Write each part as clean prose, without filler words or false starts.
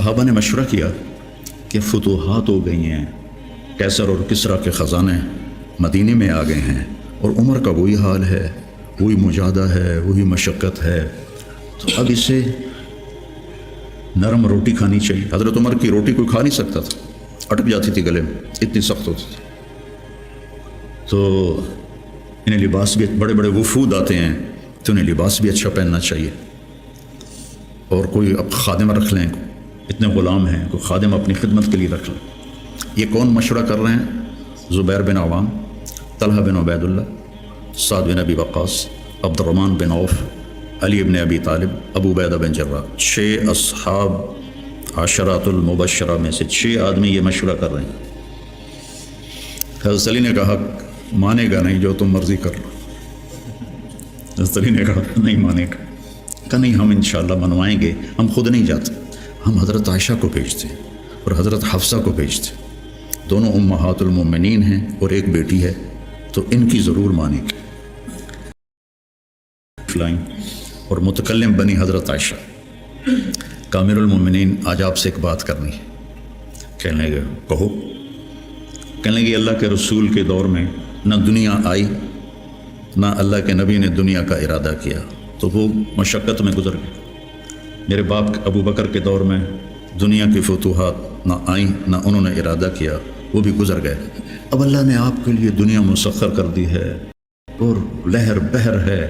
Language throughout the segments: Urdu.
صحابہ نے مشورہ کیا کہ فتوحات ہو گئی ہیں، کیسر اور کسرا کے خزانے مدینے میں آ گئے ہیں، اور عمر کا وہی حال ہے، وہی مجاہدہ ہے، وہی مشقت ہے، تو اب اسے نرم روٹی کھانی چاہیے۔ حضرت عمر کی روٹی کوئی کھا نہیں سکتا تھا، اٹک جاتی تھی گلے میں، اتنی سخت ہوتی تھی۔ تو انہیں لباس بھی، بڑے بڑے وفود آتے ہیں تو انہیں لباس بھی اچھا پہننا چاہیے، اور کوئی اب خادم رکھ لیں، اتنے غلام ہیں، کوئی خادم اپنی خدمت کے لیے رکھ لیں۔ یہ کون مشورہ کر رہے ہیں؟ زبیر بن عوام، طلحہ بن عبید اللہ، سعد بن ابی وقاص، عبد الرحمن بن عوف، علی بن ابی طالب، ابو عبیدہ بن جراح، 6 اصحاب عشرات المبشرہ میں سے 6 آدمی یہ مشورہ کر رہے ہیں۔ حضرت علی نے کہا مانے گا نہیں، جو تم مرضی کر لو۔ حضرت علی نے کہا نہیں مانے گا، کہا نہیں ہم انشاءاللہ منوائیں گے، ہم خود نہیں جاتے، ہم حضرت عائشہ کو بھیجتے ہیں اور حضرت حفصہ کو بھیجتے ہیں، دونوں امہات المومنین ہیں اور ایک بیٹی ہے، تو ان کی ضرور مانیں گے۔ اور متکلم بنی حضرت عائشہ، کامل المومنین آج آپ سے ایک بات کرنی ہے۔ کہنے لگے کہو۔ کہنے لگے اللہ کے رسول کے دور میں نہ دنیا آئی، نہ اللہ کے نبی نے دنیا کا ارادہ کیا، تو وہ مشقت میں گزر گئے۔ میرے باپ ابو بکر کے دور میں دنیا کی فتوحات نہ آئیں، نہ انہوں نے ارادہ کیا، وہ بھی گزر گئے۔ اب اللہ نے آپ کے لیے دنیا مسخر کر دی ہے، اور لہر بہر ہے،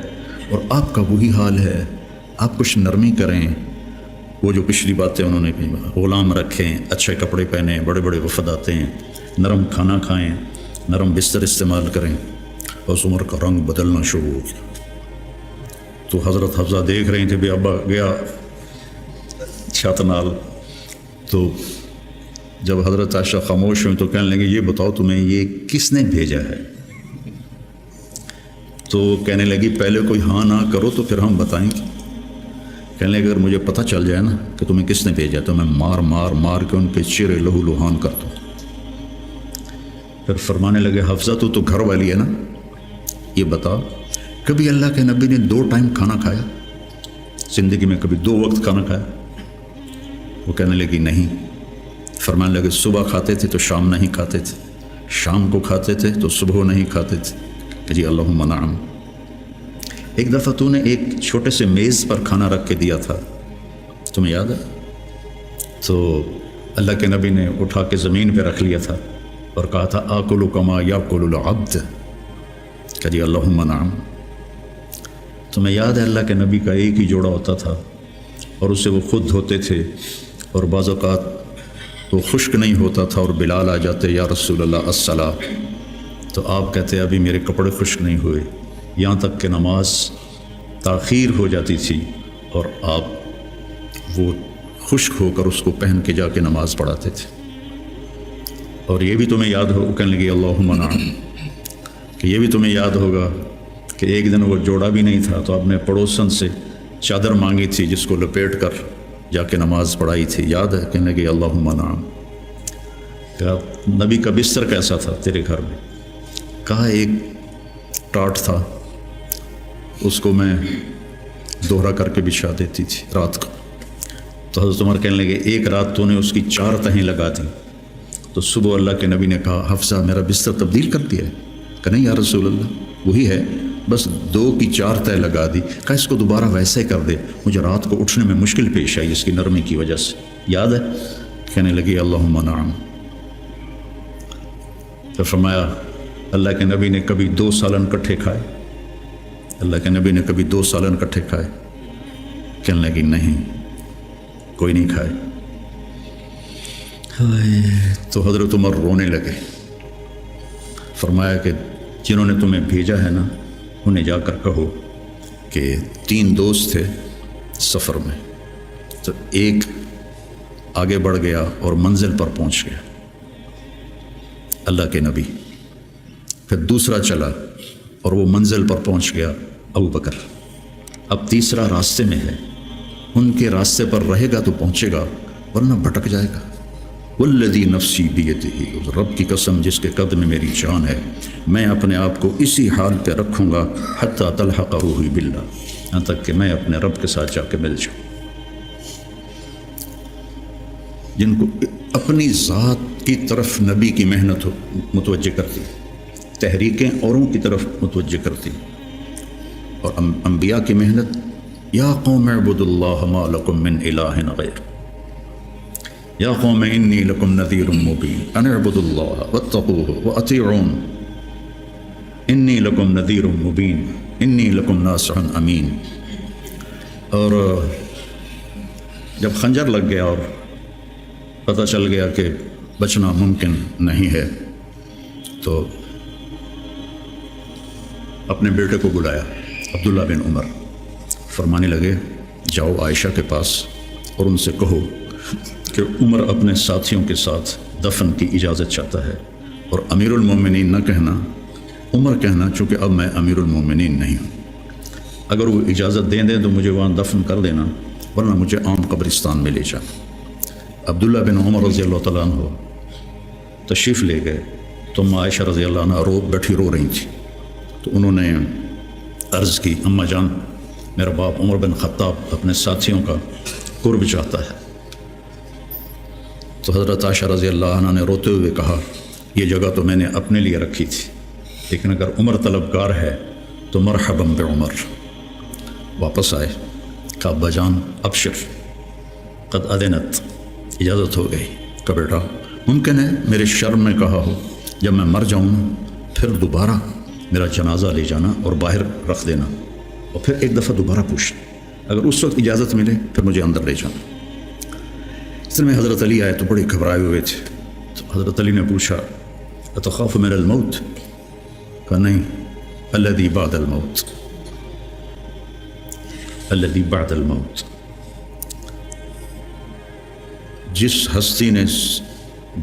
اور آپ کا وہی حال ہے، آپ کچھ نرمی کریں۔ وہ جو پچھلی باتیں انہوں نے کہی، غلام رکھیں، اچھے کپڑے پہنیں، بڑے بڑے وفد آتے ہیں، نرم کھانا کھائیں، نرم بستر استعمال کریں۔ اور عمر کا رنگ بدلنا شروع ہو گیا۔ تو حضرت حفصہ دیکھ رہی تھے بھی ابا گیا چھت نال، تو جب حضرت عائشہ خاموش ہوئی تو کہنے لگے یہ بتاؤ تمہیں یہ کس نے بھیجا ہے؟ تو کہنے لگی پہلے کوئی ہاں نہ کرو تو پھر ہم بتائیں گے۔ کہنے لگے اگر مجھے پتہ چل جائے نا کہ تمہیں کس نے بھیجا تو میں مار مار مار کے ان کے چہرے لہو لہان کر دوں۔ پھر فرمانے لگے حفصہ تو گھر والی ہے نا، یہ بتا کبھی اللہ کے نبی نے 2 ٹائم کھانا کھایا؟ زندگی میں کبھی 2 وقت کھانا کھایا؟ وہ کہنے لگی نہیں۔ فرمانے لگے صبح کھاتے تھے تو شام نہیں کھاتے تھے، شام کو کھاتے تھے تو صبح نہیں کھاتے تھے۔ جی اللہم نعم۔ ایک دفعہ تو نے ایک چھوٹے سے میز پر کھانا رکھ کے دیا تھا، تمہیں یاد ہے؟ تو اللہ کے نبی نے اٹھا کے زمین پہ رکھ لیا تھا اور کہا تھا آکل کما یاکل العبد۔ کہ جی اللہم نعم۔ تمہیں یاد ہے اللہ کے نبی کا ایک ہی جوڑا ہوتا تھا اور اسے وہ خود دھوتے تھے، اور بعض اوقات وہ خشک نہیں ہوتا تھا اور بلال آ جاتے یا رسول اللہ الصلاۃ، تو آپ کہتے ابھی میرے کپڑے خشک نہیں ہوئے، یہاں تک کہ نماز تاخیر ہو جاتی تھی اور آپ وہ خشک ہو کر اس کو پہن کے جا کے نماز پڑھاتے تھے۔ اور یہ بھی تمہیں یاد ہو، کہنے لگی اللہم نعم، کہ یہ بھی تمہیں یاد ہوگا کہ ایک دن وہ جوڑا بھی نہیں تھا تو آپ نے پڑوسن سے چادر مانگی تھی جس کو لپیٹ کر جا کے نماز پڑھائی تھی، یاد ہے؟ کہنے لگی اللہم نعم۔ کہا نبی کا بستر کیسا تھا تیرے گھر میں؟ کہا ایک ٹاٹ تھا، اس کو میں دوہرا کر کے بچھا دیتی تھی رات کو۔ تو حضرت عمر کہنے لگے ایک رات تو نے اس کی 4 تہیں لگا دی، تو صبح اللہ کے نبی نے کہا حفصہ میرا بستر تبدیل کر دیا ہے؟ کہ نہیں یا رسول اللہ وہی ہے، بس 2 کی 4 تہ لگا دی۔ کہا اس کو دوبارہ ویسے کر دے، مجھے رات کو اٹھنے میں مشکل پیش آئی اس کی نرمی کی وجہ سے، یاد ہے؟ کہنے لگی اللہم نعم۔ تو فرمایا اللہ کے نبی نے کبھی 2 سالن کٹھے کھائے؟ اللہ کے نبی نے کبھی 2 سالن کٹھے کھائے؟ کہنے لگی نہیں، کوئی نہیں کھائے۔ تو حضرت عمر رونے لگے۔ فرمایا کہ جنہوں نے تمہیں بھیجا ہے نا انہیں جا کر کہو کہ 3 دوست تھے سفر میں، تو ایک آگے بڑھ گیا اور منزل پر پہنچ گیا اللہ کے نبی، پھر دوسرا چلا اور وہ منزل پر پہنچ گیا ابو بکر، اب تیسرا راستے میں ہے، ان کے راستے پر رہے گا تو پہنچے گا ورنہ بھٹک جائے گا۔ والذی نفسی بیدہ، اس رب کی قسم جس کے قدم میں میری جان ہے، میں اپنے آپ کو اسی حال پہ رکھوں گا حتی تلحقہ باللہ، یہاں تک کہ میں اپنے رب کے ساتھ جا کے مل جاؤں۔ جن کو اپنی ذات کی طرف نبی کی محنت متوجہ کرتی، تحریکیں اوروں کی طرف متوجہ کرتی، اور انبیاء کی محنت یا قوم اعبدوا اللہ ما لکم من الہ غیر، یا قوم انی لکم نذیر مبین ان اعبدوا اللہ واتقوہ واطیعون انی لکم نذیر مبین انی لکم ناصح امین۔ اور جب خنجر لگ گیا اور پتہ چل گیا کہ بچنا ممکن نہیں ہے تو اپنے بیٹے کو بلایا، عبداللہ بن عمر، فرمانے لگے جاؤ عائشہ کے پاس اور ان سے کہو کہ عمر اپنے ساتھیوں کے ساتھ دفن کی اجازت چاہتا ہے، اور امیر المومنین نہ کہنا، عمر کہنا، چونکہ اب میں امیر المومنین نہیں ہوں۔ اگر وہ اجازت دیں تو مجھے وہاں دفن کر دینا، ورنہ مجھے عام قبرستان میں لے جا۔ عبداللہ بن عمر رضی اللہ تعالیٰ عنہ تشریف لے گئے تو عائشہ رضی اللہ عنہ بیٹھی رو رہی تھی، تو انہوں نے عرض کی اماں جان میرا باپ عمر بن خطاب اپنے ساتھیوں کا قرب چاہتا ہے۔ تو حضرت عائشہ رضی اللہ عنہ نے روتے ہوئے کہا یہ جگہ تو میں نے اپنے لیے رکھی تھی، لیکن اگر عمر طلبگار ہے تو مرحبا بعمر۔ واپس آئے، کہا ابا جان ابشر قد اذنت، اجازت ہو گئی۔ کہ بیٹا ممکن ہے میرے شرم میں کہا ہو، جب میں مر جاؤں نا پھر دوبارہ میرا جنازہ لے جانا اور باہر رکھ دینا، اور پھر ایک دفعہ دوبارہ پوچھنا، اگر اس وقت اجازت ملے پھر مجھے اندر لے جانا۔ اس میں حضرت علی آئے تو بڑے گھبرائے ہوئے تھے، تو حضرت علی نے پوچھا اتخاف من الموت؟ کہا نہیں، الذی بعد الموت، الذی بعد الموت۔ جس ہستی نے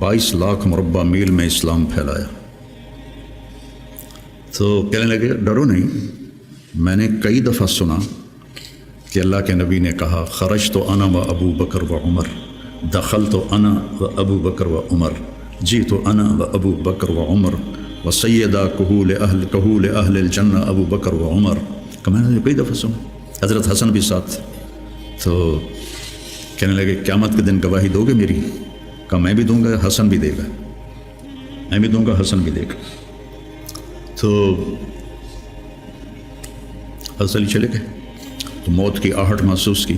22 لاکھ مربع میل میں اسلام پھیلایا، تو کہنے لگے ڈرو نہیں، میں نے کئی دفعہ سنا کہ اللہ کے نبی نے کہا خرج تو انا و ابو بکر و عمر، دخل تو انا و ابو بکر و عمر، جی تو انا و ابو بکر و عمر و سیدہ کہول اہل الجنہ ابو بکر و عمر۔ کہ میں نے کئی دفعہ سنا۔ حضرت حسن بھی ساتھ، تو کہنے لگے قیامت کے دن گواہی دو گے میری؟ کہا میں بھی دوں گا، حسن بھی دے گا، میں بھی دوں گا، حسن بھی دے گا۔ تو حضرت علی چلے گئے، تو موت کی آہٹ محسوس کی،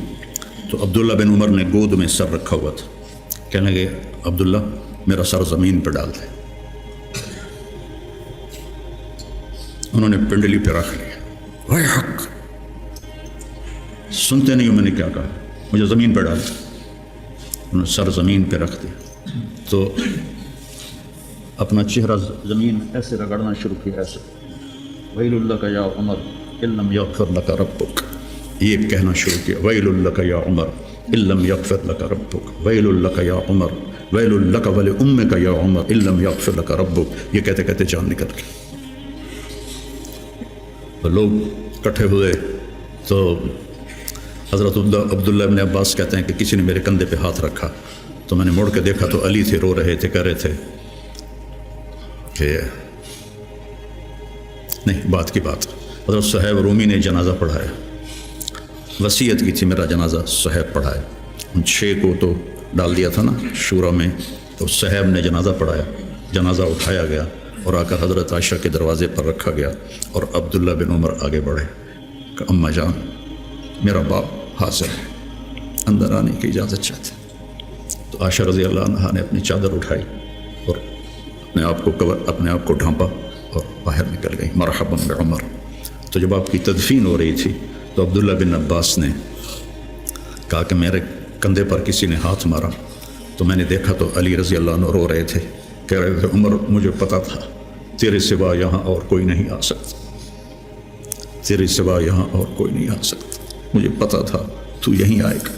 تو عبداللہ بن عمر نے گود میں سر رکھا ہوا تھا، کہنے لگے عبداللہ میرا سر زمین پہ ڈال دے۔ انہوں نے پنڈلی پہ رکھ لیا، وائے حق، سنتے نہیں ہو میں نے کیا کہا، مجھے زمین پہ ڈال دیا۔ انہوں نے سر زمین پہ رکھ دیا، تو اپنا چہرہ زمین ایسے رگڑنا شروع کیا، ایسے ویل لک یا عمر ان لم یغفر لک ربک، یہ کہنا شروع کیا، ویل لک یا عمر ان لم یغفر لک ربک، ویل لک یا عمر، ویل لک ولامک یا عمر ان لم یغفر لک ربک۔ یہ کہتے کہتے جان نکل گئی۔ تو لوگ اکٹھے ہوئے، تو حضرت عبداللہ ابن عباس کہتے ہیں کہ کسی نے میرے کندھے پہ ہاتھ رکھا، تو میں نے مڑ کے دیکھا تو علی تھے، رو رہے تھے، کہہ رہے تھے کہ نہیں، بات کی بات۔ حضرت صہیب رومی نے جنازہ پڑھایا، وصیت کی تھی میرا جنازہ صہیب پڑھائے، ان 6 کو تو ڈال دیا تھا نا شورا میں، تو صہیب نے جنازہ پڑھایا، جنازہ اٹھایا گیا اور آ کر حضرت عائشہ کے دروازے پر رکھا گیا، اور عبداللہ بن عمر آگے بڑھے کہ اماں جان میرا باپ حاضر ہے، اندر آنے کی اجازت چاہتے ہیں۔ تو عائشہ رضی اللہ عنہا نے اپنی چادر اٹھائی اور اپنے آپ کو ڈھانپا اور باہر نکل گئی، مرحبا بعمر۔ تو جب آپ کی تدفین ہو رہی تھی تو عبداللہ بن عباس نے کہا کہ میرے کندھے پر کسی نے ہاتھ مارا، تو میں نے دیکھا تو علی رضی اللہ عنہ رو رہے تھے، کہہ رہے تھے عمر مجھے پتا تھا تیرے سوا یہاں اور کوئی نہیں آ سکتا، تیرے سوا یہاں اور کوئی نہیں آ سکتا، مجھے پتا تھا تو یہیں آئے گا۔